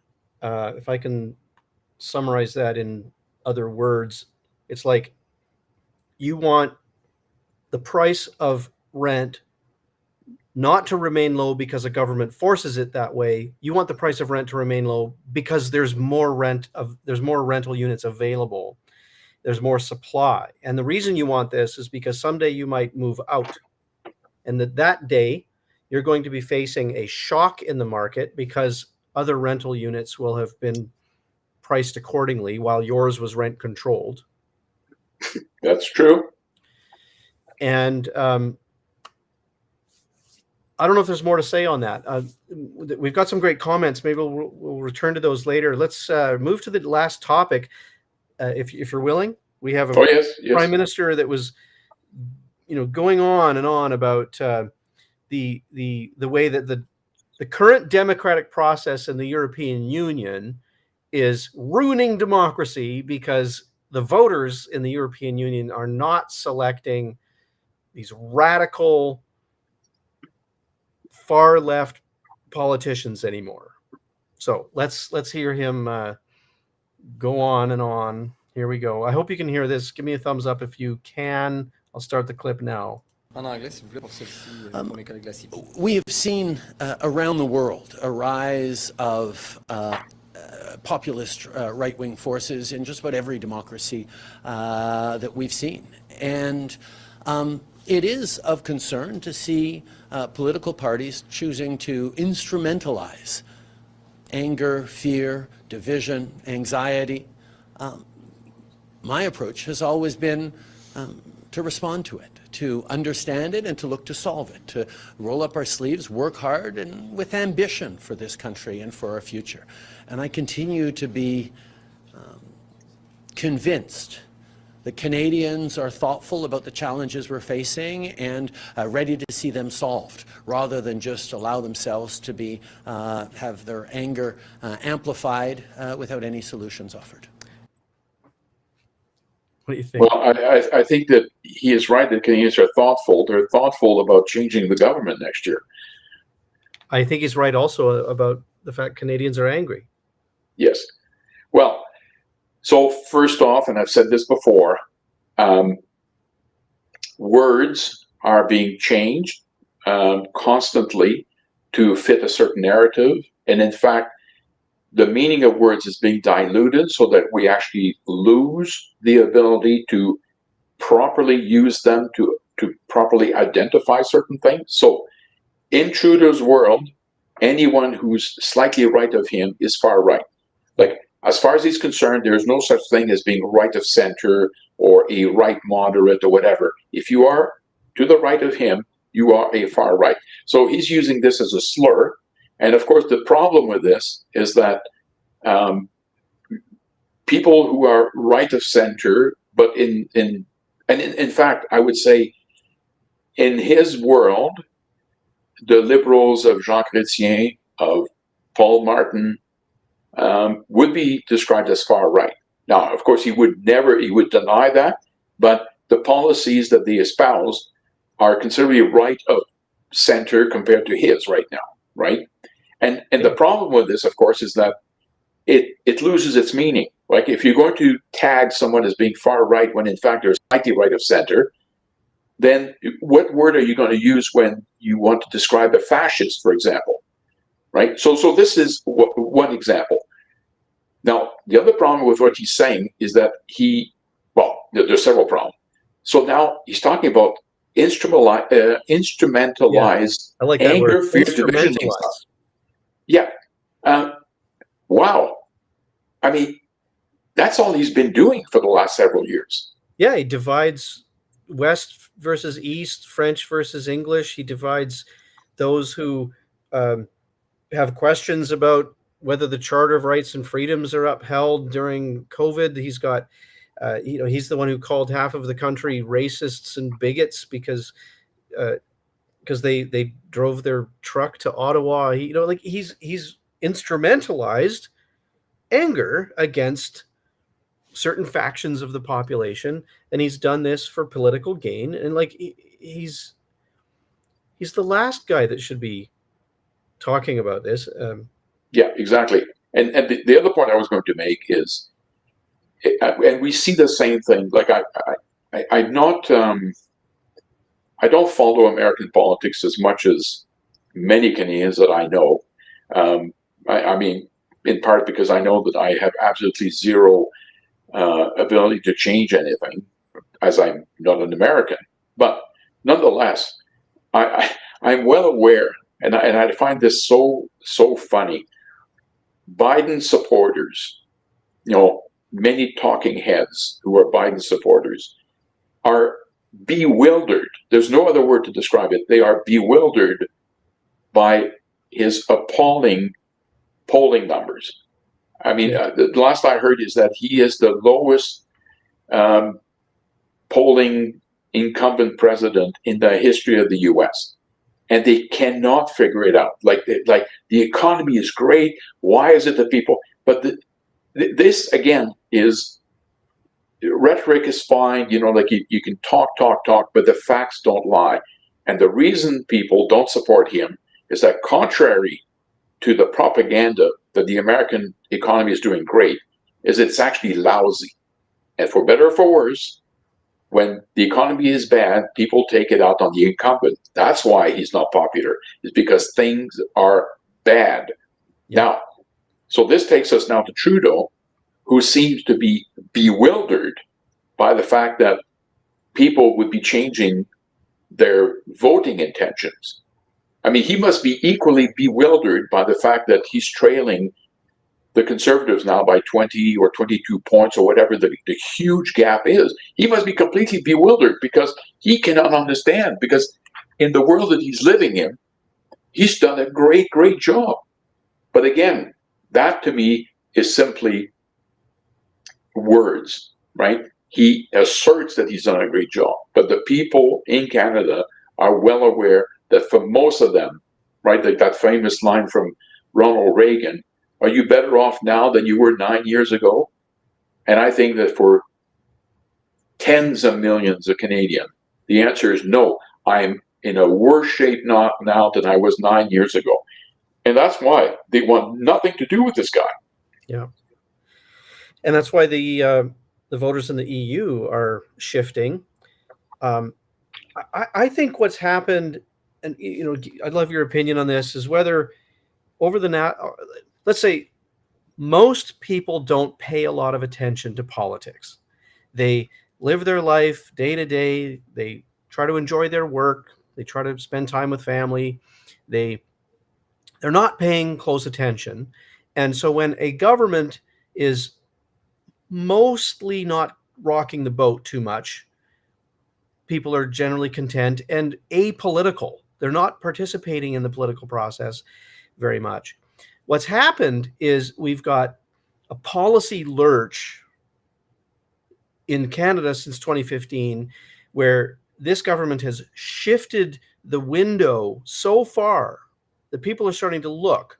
Speaker 1: If I can summarize that in other words, it's like you want the price of rent not to remain low because a government forces it that way. You want the price of rent to remain low because there's more rental units available. There's more supply. And the reason you want this is because someday you might move out. And that day you're going to be facing a shock in the market because other rental units will have been priced accordingly while yours was rent controlled.
Speaker 2: That's true.
Speaker 1: And I don't know if there's more to say on that. We've got some great comments. Maybe we'll return to those later. Let's move to the last topic, if you're willing. We have a prime minister that was, going on and on about the way that the current democratic process in the European Union is ruining democracy because the voters in the European Union are not selecting these radical far left politicians anymore. So let's hear him go on and on. Here we go. I hope you can hear this. Give me a thumbs up if you can. I'll start the clip now.
Speaker 6: We have seen around the world a rise of populist right-wing forces in just about every democracy that we've seen. And it is of concern to see political parties choosing to instrumentalize anger, fear, division, anxiety. My approach has always been to respond to it, to understand it, and to look to solve it, to roll up our sleeves, work hard, and with ambition for this country and for our future. And I continue to be convinced that Canadians are thoughtful about the challenges we're facing and ready to see them solved, rather than just allow themselves to be have their anger amplified without any solutions offered.
Speaker 1: What do you think?
Speaker 2: Well, I think that he is right that Canadians are thoughtful. They're thoughtful about changing the government next year.
Speaker 1: I think he's right also about the fact Canadians are angry.
Speaker 2: Yes. Well, so first off, and I've said this before, words are being changed constantly to fit a certain narrative. And in fact, the meaning of words is being diluted so that we actually lose the ability to properly use them to properly identify certain things. So in Trudeau's world, anyone who's slightly right of him is far right. Like, as far as he's concerned, there's no such thing as being right of center or a right moderate or whatever. If you are to the right of him, you are a far right. So he's using this as a slur. And of course, the problem with this is that people who are right of center, but in fact, I would say in his world, the liberals of Jean Chrétien, of Paul Martin, would be described as far right. Now, of course, he would deny that, but the policies that they espouse are considerably right of center compared to his right now, right? And the problem with this, of course, is that it loses its meaning. Like, if you're going to tag someone as being far right when in fact they're slightly right of center, then what word are you going to use when you want to describe a fascist, for example, right? So this is one example. Now, the other problem with what he's saying is that there's several problems. So now he's talking about instrumentalized
Speaker 1: I like that
Speaker 2: anger,
Speaker 1: word.
Speaker 2: fear, division. Yeah. Wow. I mean, that's all he's been doing for the last several years.
Speaker 1: Yeah, he divides West versus East, French versus English. He divides those who have questions about whether the Charter of Rights and Freedoms are upheld during COVID. He's got, he's the one who called half of the country racists and bigots because they drove their truck to Ottawa. He's instrumentalized anger against certain factions of the population, and he's done this for political gain. And he's the last guy that should be talking about this.
Speaker 2: Yeah, exactly. And the other point I was going to make is, and we see the same thing. Like, I'm not, I don't follow American politics as much as many Canadians that I know. I mean, in part because I know that I have absolutely zero ability to change anything, as I'm not an American. But nonetheless, I'm well aware, and I find this so funny. Biden supporters, many talking heads who are Biden supporters, are bewildered. There's no other word to describe it. They are bewildered by his appalling polling numbers. I mean, the last I heard is that he is the lowest polling incumbent president in the history of the U.S. And they cannot figure it out. Like the economy is great. Why is it that people? But this again is rhetoric is fine. You can talk, but the facts don't lie. And the reason people don't support him is that, contrary to the propaganda that the American economy is doing great, is it's actually lousy. And for better or for worse, when the economy is bad, people take it out on the incumbent. That's why he's not popular, is because things are bad. Yeah. Now, so this takes us now to Trudeau, who seems to be bewildered by the fact that people would be changing their voting intentions. I mean, he must be equally bewildered by the fact that he's trailing the Conservatives now by 20 or 22 points or whatever the huge gap is. He must be completely bewildered because he cannot understand, because in the world that he's living in, he's done a great, great job. But again, that to me is simply words, right? He asserts that he's done a great job, but the people in Canada are well aware that for most of them, right, like that famous line from Ronald Reagan, are you better off now than you were 9 years ago? And I think that for tens of millions of Canadians, the answer is no. I'm in a worse shape now than I was 9 years ago. And that's why they want nothing to do with this guy.
Speaker 1: Yeah. And that's why the voters in the EU are shifting. I think what's happened, and I'd love your opinion on this, is whether over let's say most people don't pay a lot of attention to politics. They live their life day to day. They try to enjoy their work. They try to spend time with family. They're not paying close attention. And so when a government is mostly not rocking the boat too much, people are generally content and apolitical. They're not participating in the political process very much. What's happened is we've got a policy lurch in Canada since 2015, where this government has shifted the window so far that people are starting to look.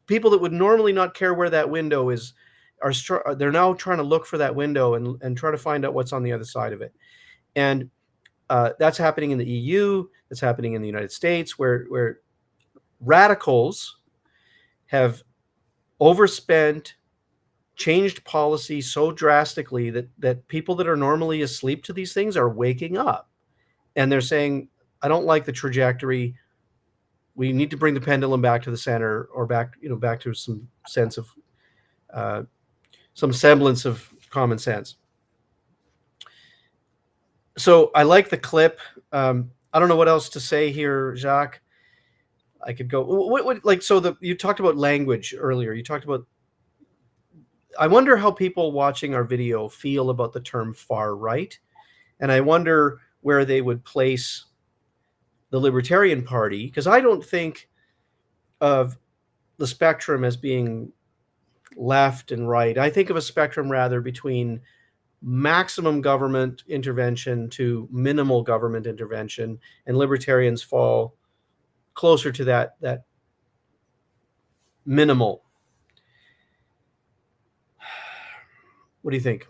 Speaker 1: People that would normally not care where that window is, they're now trying to look for that window and try to find out what's on the other side of it. And that's happening in the EU. That's happening in the United States, where radicals have overspent, changed policy so drastically that people that are normally asleep to these things are waking up. And they're saying, I don't like the trajectory. We need to bring the pendulum back to the center, or back to some sense of some semblance of common sense. So I like the clip. I don't know what else to say here, Jacques. I could go. You talked about language earlier. You talked about. I wonder how people watching our video feel about the term far right, and I wonder where they would place the Libertarian Party, because I don't think of the spectrum as being left and right. I think of a spectrum rather between maximum government intervention to minimal government intervention, and libertarians fall closer to that minimal. What do you think?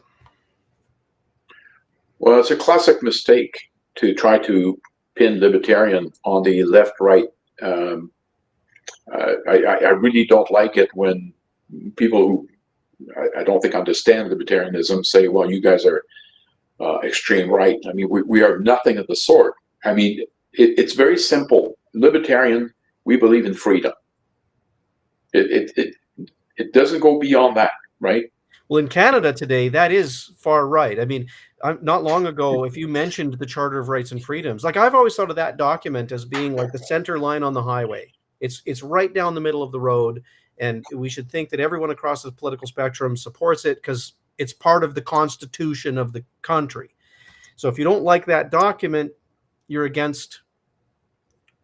Speaker 2: Well, it's a classic mistake to try to pin libertarian on the left-right. I really don't like it when people who I don't think understand libertarianism say, well, you guys are extreme right. I mean, we are nothing of the sort. I mean, it's very simple. Libertarian, we believe in freedom. It doesn't go beyond that, right?
Speaker 1: Well, in Canada today, that is far right. I mean, not long ago, if you mentioned the Charter of Rights and Freedoms, like I've always thought of that document as being like the center line on the highway. It's right down the middle of the road, and we should think that everyone across the political spectrum supports it because it's part of the Constitution of the country. So if you don't like that document, you're against.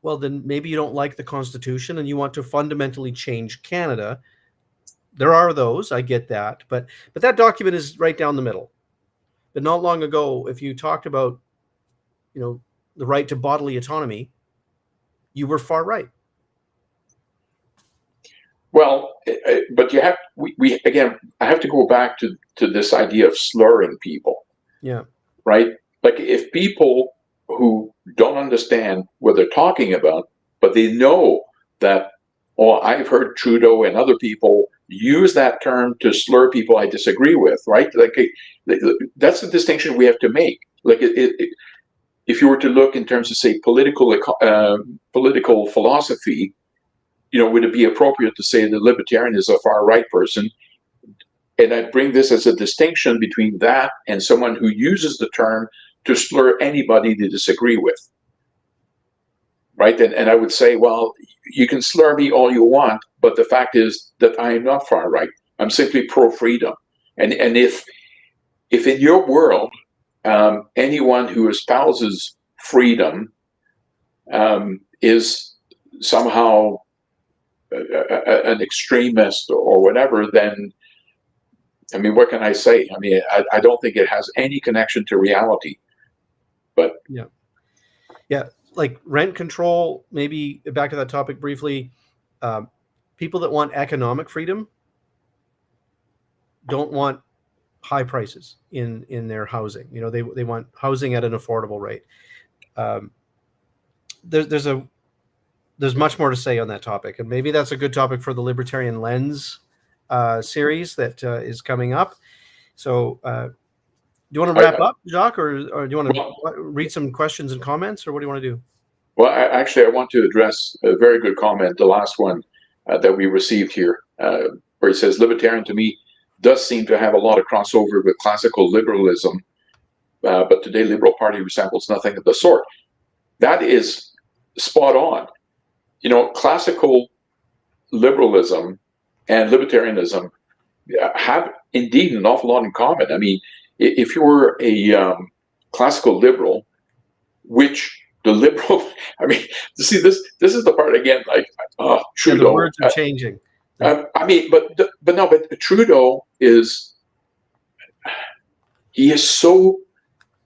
Speaker 1: Well, then maybe you don't like the Constitution and you want to fundamentally change Canada. There are those, I get that, but that document is right down the middle. But not long ago, if you talked about, the right to bodily autonomy, you were far right.
Speaker 2: Well, but you have we again. I have to go back to this idea of slurring people.
Speaker 1: Yeah.
Speaker 2: Right. Like if people who don't understand what they're talking about, but they know that, I've heard Trudeau and other people use that term to slur people I disagree with, right? Like that's the distinction we have to make. Like if you were to look in terms of, say, political philosophy, would it be appropriate to say the libertarian is a far right person? And I bring this as a distinction between that and someone who uses the term to slur anybody they disagree with, right? And I would say, well, you can slur me all you want, But the fact is that I am not far right. I'm simply pro-freedom. And if in your world, anyone who espouses freedom is somehow an extremist or whatever, then, I mean, what can I say? I mean, I don't think it has any connection to reality. But
Speaker 1: yeah, like rent control, maybe back to that topic briefly. People that want economic freedom don't want high prices in their housing. You know, they want housing at an affordable rate. There's much more to say on that topic, and maybe that's a good topic for the Libertarian Lens series that is coming up. So, do you want to wrap up, Jacques, or do you want to read some questions and comments, or what do you want to do?
Speaker 2: Well, actually, I want to address a very good comment, the last one that we received here, where he says, "Libertarian to me does seem to have a lot of crossover with classical liberalism, but today Liberal Party resembles nothing of the sort." That is spot on. You know, classical liberalism and libertarianism have indeed an awful lot in common. I mean, if you were a classical liberal, which the liberal, I mean, see, this is the part again, like, Trudeau.
Speaker 1: The words are changing.
Speaker 2: I mean, but Trudeau is, he is so,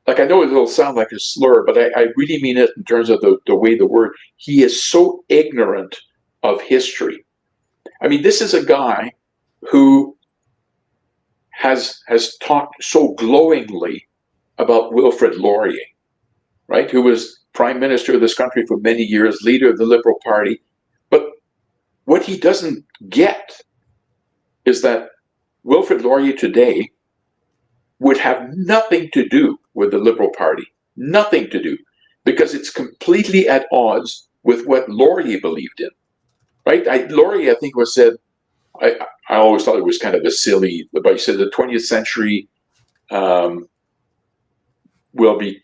Speaker 2: like, I know it'll sound like a slur, but I really mean it in terms of the way the word, he is so ignorant of history. I mean, this is a guy who has talked so glowingly about Wilfrid Laurier, right, who was Prime Minister of this country for many years, leader of the Liberal Party. But what he doesn't get is that Wilfrid Laurier today would have nothing to do with the Liberal Party, nothing to do, because it's completely at odds with what Laurier believed in, right? Laurier, I think, was said, I always thought it was kind of a silly, but he said the 20th century will be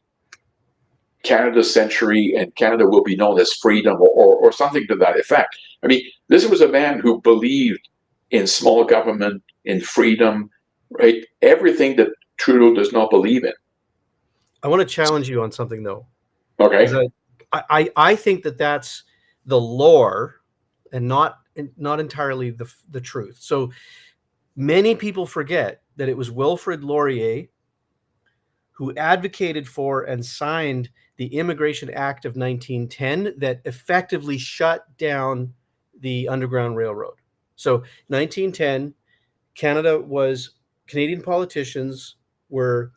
Speaker 2: Canada's century, and Canada will be known as freedom, or something to that effect. I mean, this was a man who believed in small government, in freedom, right? Everything that Trudeau does not believe in.
Speaker 1: I want to challenge you on something, though.
Speaker 2: Okay.
Speaker 1: I think that that's the lore and not entirely the truth. So many people forget that it was Wilfrid Laurier who advocated for and signed the Immigration Act of 1910 that effectively shut down the Underground Railroad. So 1910, Canadian politicians were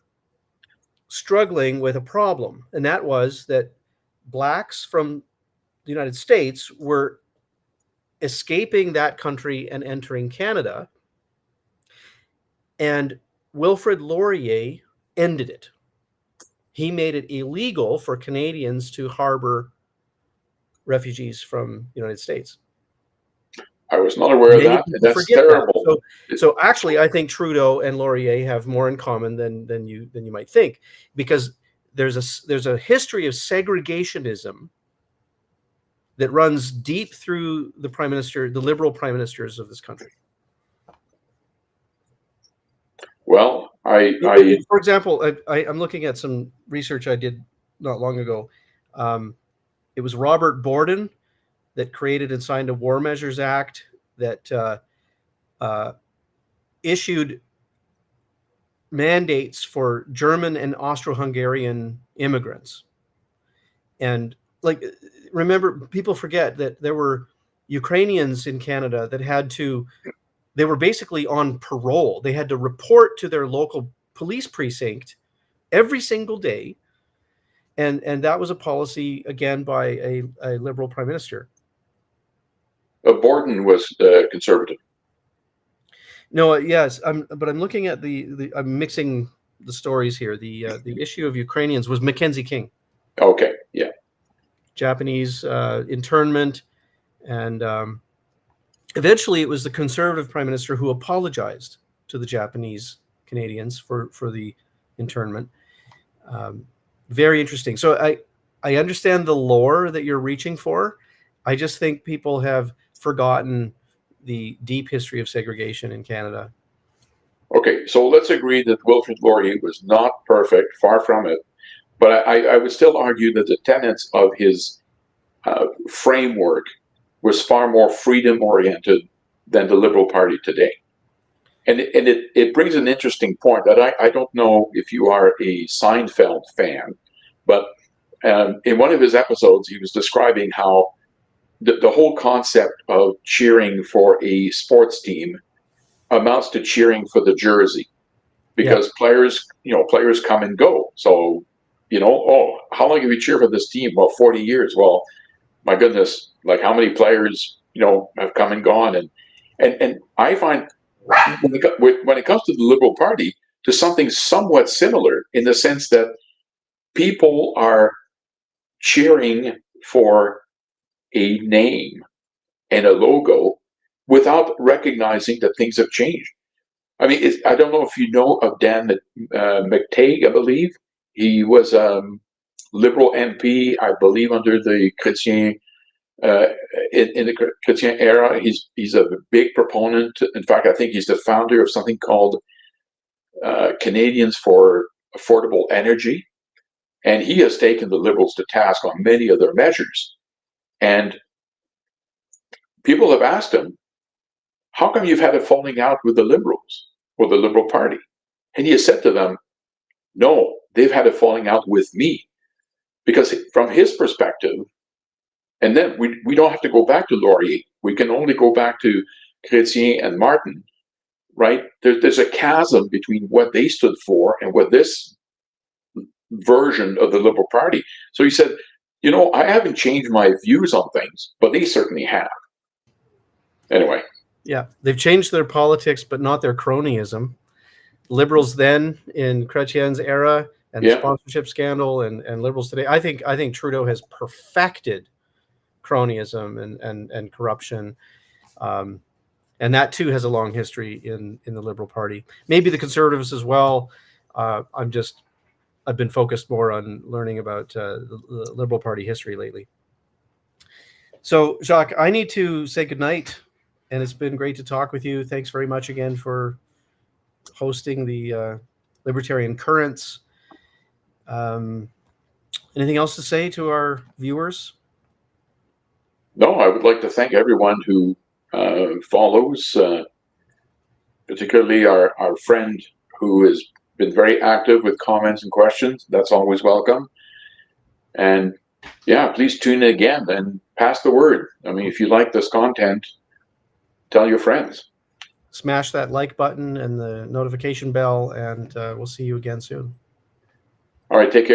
Speaker 1: struggling with a problem, and that was that blacks from the United States were escaping that country and entering Canada, and Wilfrid Laurier ended it. He made it illegal for Canadians to harbor refugees from the United States.
Speaker 2: I was not aware of that. That's terrible.
Speaker 1: That. So actually, I think Trudeau and Laurier have more in common than you might think, because there's a history of segregationism that runs deep through the Liberal prime ministers of this country.
Speaker 2: Well,
Speaker 1: for example, I'm looking at some research I did not long ago. It was Robert Borden that created and signed a War Measures Act that issued mandates for German and Austro-Hungarian immigrants. And remember, people forget that there were Ukrainians in Canada that they were basically on parole. They had to report to their local police precinct every single day. And that was a policy, again, by a Liberal prime minister.
Speaker 2: Borden was conservative.
Speaker 1: No, yes, but I'm looking at I'm mixing the stories here. The issue of Ukrainians was Mackenzie King.
Speaker 2: Okay, yeah.
Speaker 1: Japanese internment, and eventually it was the Conservative prime minister who apologized to the Japanese Canadians for the internment. Very interesting. So I understand the lore that you're reaching for. I just think people have forgotten the deep history of segregation in Canada.
Speaker 2: Okay, so let's agree that Wilfrid Laurier was not perfect, far from it, but I would still argue that the tenets of his framework was far more freedom-oriented than the Liberal Party today. And it brings an interesting point that I don't know if you are a Seinfeld fan, but in one of his episodes, he was describing how the whole concept of cheering for a sports team amounts to cheering for the jersey, because players come and go. So, oh, how long have you cheered for this team? Well, 40 years. Well, my goodness, like how many players, have come and gone. And I find when it comes to the Liberal Party, to something somewhat similar, in the sense that people are cheering for a name and a logo without recognizing that things have changed. I mean, I don't know if you know of Dan McTague, I believe. He was Liberal MP, I believe, under the Chrétien, in the Chrétien era. He's a big proponent. In fact, I think he's the founder of something called Canadians for Affordable Energy. And he has taken the Liberals to task on many of their measures. And people have asked him, how come you've had a falling out with the Liberals or the Liberal Party? And he has said to them, no, they've had a falling out with me. Because from his perspective, and then we don't have to go back to Laurier, we can only go back to Chrétien and Martin, right? There's a chasm between what they stood for and what this version of the Liberal Party. So he said, I haven't changed my views on things, but they certainly have. Anyway.
Speaker 1: Yeah, they've changed their politics, but not their cronyism. Liberals then in Chrétien's era and the sponsorship scandal, and Liberals today, I think Trudeau has perfected cronyism and corruption, and that too has a long history in the Liberal Party. Maybe the Conservatives as well. I've been focused more on learning about the Liberal Party history lately. So, Jacques, I need to say goodnight, and it's been great to talk with you. Thanks very much again for hosting the Libertarian Currents. Anything else to say to our viewers?
Speaker 2: No, I would like to thank everyone who follows, particularly our friend who has been very active with comments and questions. That's always welcome. And yeah, please tune in again and pass the word. I mean, if you like this content, tell your friends.
Speaker 1: Smash that like button and the notification bell, and we'll see you again soon.
Speaker 2: All right, take care.